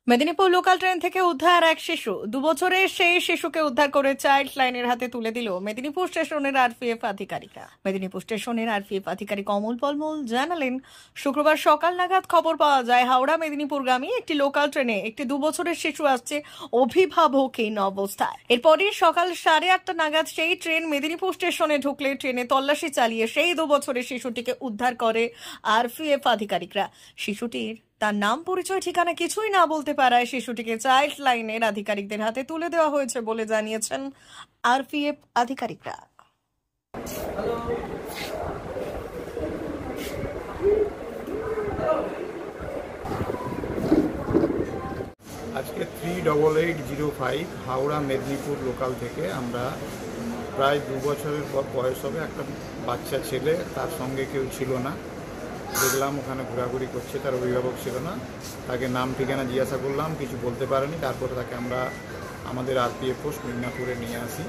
Medinipur local train থেকে উদ্ধার এক শিশু। 2 বছরের সেই শিশুকে উদ্ধার করে চাইল্ড লাইনের হাতে তুলে দিল মেদিনীপুর স্টেশনের আরপিএফ আধিকারিকরা। মেদিনীপুর স্টেশনের আরপিএফ আধিকারিক অমল পলমল জানালেন, শুক্রবার সকাল নাগাদ খবর পাওয়া যায় হাওড়া মেদিনীপুরগামী একটি লোকাল ট্রেনে একটি 2 বছরের শিশু আসছে অভিভাবকহীন অবস্থায়। এরপরই সকাল 8:30 নাগাদ সেই ট্রেন মেদিনীপুর স্টেশনে ঢুকলে ট্রেনে তল্লাশি চালিয়ে সেই 2 বছরের শিশুটিকে উদ্ধার করে আরপিএফ আধিকারিকরা। শিশুটির তার নাম, পরিচয়, ঠিকানা কিছুই না বলতে পারায় শিশুটিকে চাইল্ড লাইনের আধিকারিকদের হাতে তুলে দেওয়া হয়েছে বলে জানিয়েছেন আরপিএফ আধিকারিকরা। আজকে 38805 হাওড়া মেদিনীপুর লোকাল থেকে আমরা প্রায় 2 বছরের বয়স হবে একটা বাচ্চা ছেলে, তার সঙ্গে কেউ ছিল না, দেখলাম ওখানে ঘোরাঘুরি করছে, তার অভিভাবক ছিল না। তাকে নাম ঠিকানা জিজ্ঞাসা করলাম, কিছু বলতে পারেনি। তারপরে তাকে আমরা আমাদের আরপিএফ পোস্ট মিদনাপুরে নিয়ে আসি।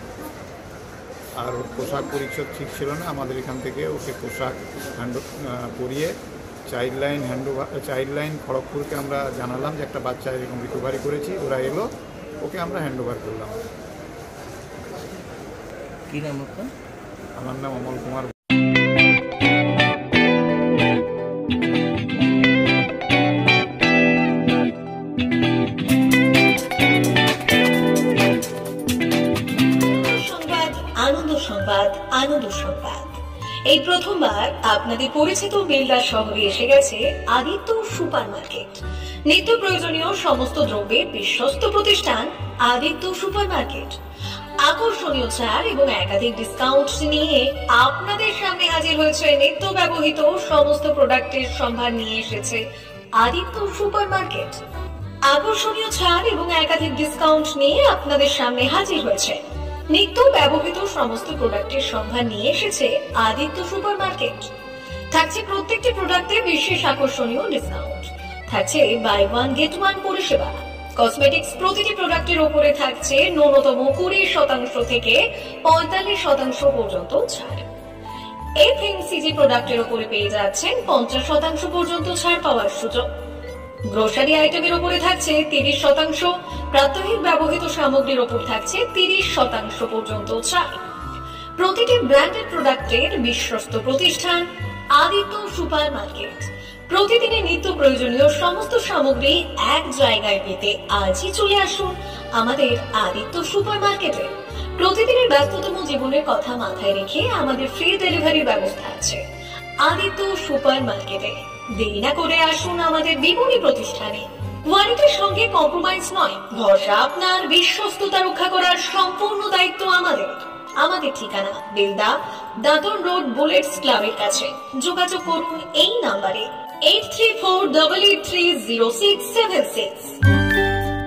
আর ওর পোশাক পরিচ্ছদ ঠিক ছিল না, আমাদের এখান থেকে ওকে পোশাক করিয়ে চাইল্ড লাইন খড়গপুরকে আমরা জানালাম যে একটা বাচ্চা এরকম রিকভারি করেছি। ওরা এলো, ওকে আমরা হ্যান্ডওভার করলাম। কি নাম আপনার? আমার নাম অমল কুমার। আনন্দ সংবাদ, আনন্দ সংবাদ। এই প্রথমবার আপনাদের পরিচিত বেলদা শহরে এসে গেছে আদিত্য সুপার মার্কেট। নিত্য প্রয়োজনীয় সমস্ত দ্রব্যের বিশ্বস্ত প্রতিষ্ঠান আদিত্য সুপার মার্কেট। আকর্ষণীয় ছাড় এবং একাধিক ডিসকাউন্ট নিয়ে আপনাদের সামনে হাজির হয়েছে। নিত্য ব্যবহৃত সমস্ত প্রোডাক্টের সম্ভার নিয়ে এসেছে আদিত্য সুপার মার্কেট। আকর্ষণীয় ছাড় এবং একাধিক ডিসকাউন্ট নিয়ে আপনাদের সামনে হাজির হয়েছে। নিত্য ব্যবহৃত সমস্ত প্রোডাক্টের সম্ভার নিয়ে এসেছে আদিত্য সুপার মার্কেট। থাকছে প্রত্যেকটি প্রোডাক্টে বিশেষ আকর্ষণীয় ডিসকাউন্ট, থাকছে বাই ওয়ান গেট ওয়ান পরিষেবা। কসমেটিক্স প্রতিটি প্রোডাক্টের উপরে থাকছে ন্যূনতম 20% থেকে 45% পর্যন্ত ছাড়। এফএমসিজি প্রোডাক্টের উপরে পেয়ে যাচ্ছেন 50% পর্যন্ত ছাড় পাওয়ার সুযোগ। গ্রোসারি আইটেমের উপরে থাকছে 30%, প্রাত্যহিক ব্যবহৃত সামগ্রীর উপর থাকছে 30% পর্যন্ত ছাড়। প্রতিটি ব্র্যান্ডেড প্রোডাক্টের বিশ্বস্ত প্রতিষ্ঠান আদিত্য সুপার মার্কেট। প্রতিদিনের নিত্য প্রয়োজনীয় সমস্ত সামগ্রী এক জায়গায় পেতে আজই চলে আসুন আমাদের আদিত্য সুপার মার্কেটে। প্রতিদিনের ব্যস্ততম জীবনের কথা মাথায় রেখে আমাদের ফ্রি ডেলিভারির ব্যবস্থা আছে আদিত্য সুপার মার্কেটে। দেরি না করে আসুন আমাদের বিপণী প্রতিষ্ঠানে। কোয়ালিটির সঙ্গে কম্প্রোমাইজ নয়, ভরসা আপনার, বিশ্বস্ততা রক্ষা করার সম্পূর্ণ দায়িত্ব আমাদের। আমাদের ঠিকানা বেলদা, দাদন রোড, বুলেটস ক্লাবের কাছে। যোগাযোগ করুন এই নাম্বারে 8348830676।